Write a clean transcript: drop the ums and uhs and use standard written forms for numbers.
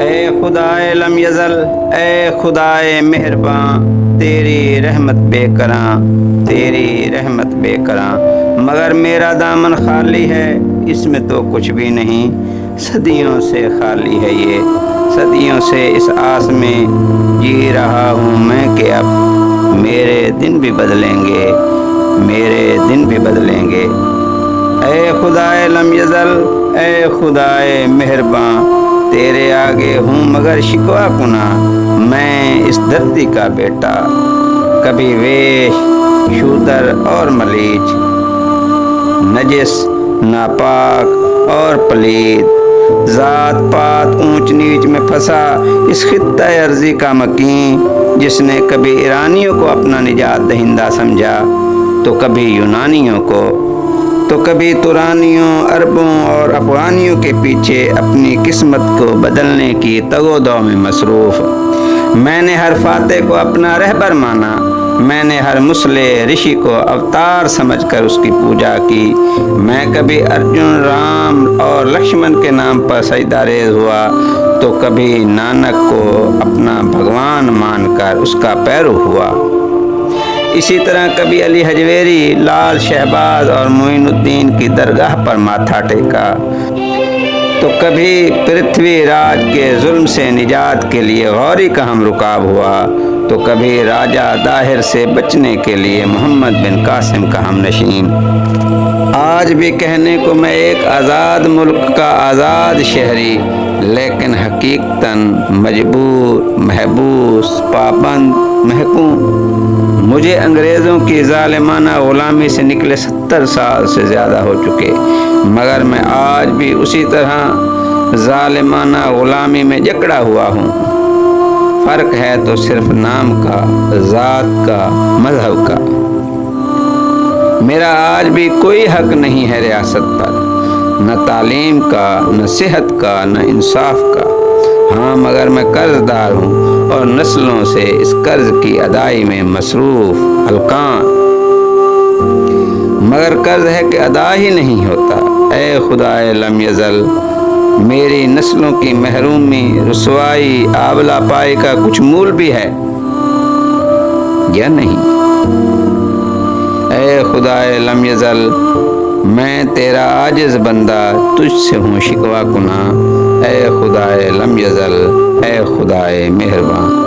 اے خدائے لم یزل، اے خدائے مہرباں، تیری رحمت بے کراں، تیری رحمت بے کراں، مگر میرا دامن خالی ہے، اس میں تو کچھ بھی نہیں، صدیوں سے خالی ہے یہ، صدیوں سے اس آس میں جی رہا ہوں میں کہ اب میرے دن بھی بدلیں گے، میرے دن بھی بدلیں گے۔ اے خدائے لم یزل، اے خدائے مہرباں، تیرے آگے ہوں مگر شکوہ کناں، میں اس دھرتی کا بیٹا، کبھی ویش، شودر اور ملیچ، نجس، ناپاک اور پلید، ذات پات اونچ نیچ میں پھنسا اس خطہ ارضی کا مکین، جس نے کبھی ایرانیوں کو اپنا نجات دہندہ سمجھا تو کبھی یونانیوں کو، تو کبھی ترانیوں، عربوں اور افغانیوں کے پیچھے اپنی قسمت کو بدلنے کی تگ و دو میں مصروف۔ میں نے ہر فاتح کو اپنا رہبر مانا، میں نے ہر مسلح رشی کو اوتار سمجھ کر اس کی پوجا کی، میں کبھی ارجن، رام اور لکشمن کے نام پر سجدہ ریز ہوا تو کبھی نانک کو اپنا بھگوان مان کر اس کا پیرو ہوا۔ اسی طرح کبھی علی حجویری، لال شہباز اور معین الدین کی درگاہ پر ماتھا ٹیکا، تو کبھی پرتھوی راج کے ظلم سے نجات کے لیے غوری کا ہم رکاب ہوا، تو کبھی راجہ داہر سے بچنے کے لیے محمد بن قاسم کا ہم نشین۔ آج بھی کہنے کو میں ایک آزاد ملک کا آزاد شہری، لیکن حقیقتاً مجبور، محبوس، پابند، محکوم۔ مجھے انگریزوں کی ظالمانہ غلامی سے نکلے 70 سال سے زیادہ ہو چکے، مگر میں آج بھی اسی طرح ظالمانہ غلامی میں جکڑا ہوا ہوں۔ فرق ہے تو صرف نام کا، ذات کا، مذہب کا۔ میرا آج بھی کوئی حق نہیں ہے ریاست پر، نہ تعلیم کا، نہ صحت کا، نہ انصاف کا۔ ہاں مگر میں قرض دار ہوں اور نسلوں سے اس قرض کی ادائی میں مصروف ہلکان، مگر قرض ہے کہ ادا ہی نہیں ہوتا۔ اے خدائے لم یزل، میری نسلوں کی محرومی، رسوائی، آبلا پائی کا کچھ مول بھی ہے یا نہیں؟ اے خدائے لم یزل، میں تیرا عاجز بندہ تجھ سے ہوں شکوہ کناں، اے خدائے لم یزل، اے خدائے مہرباں۔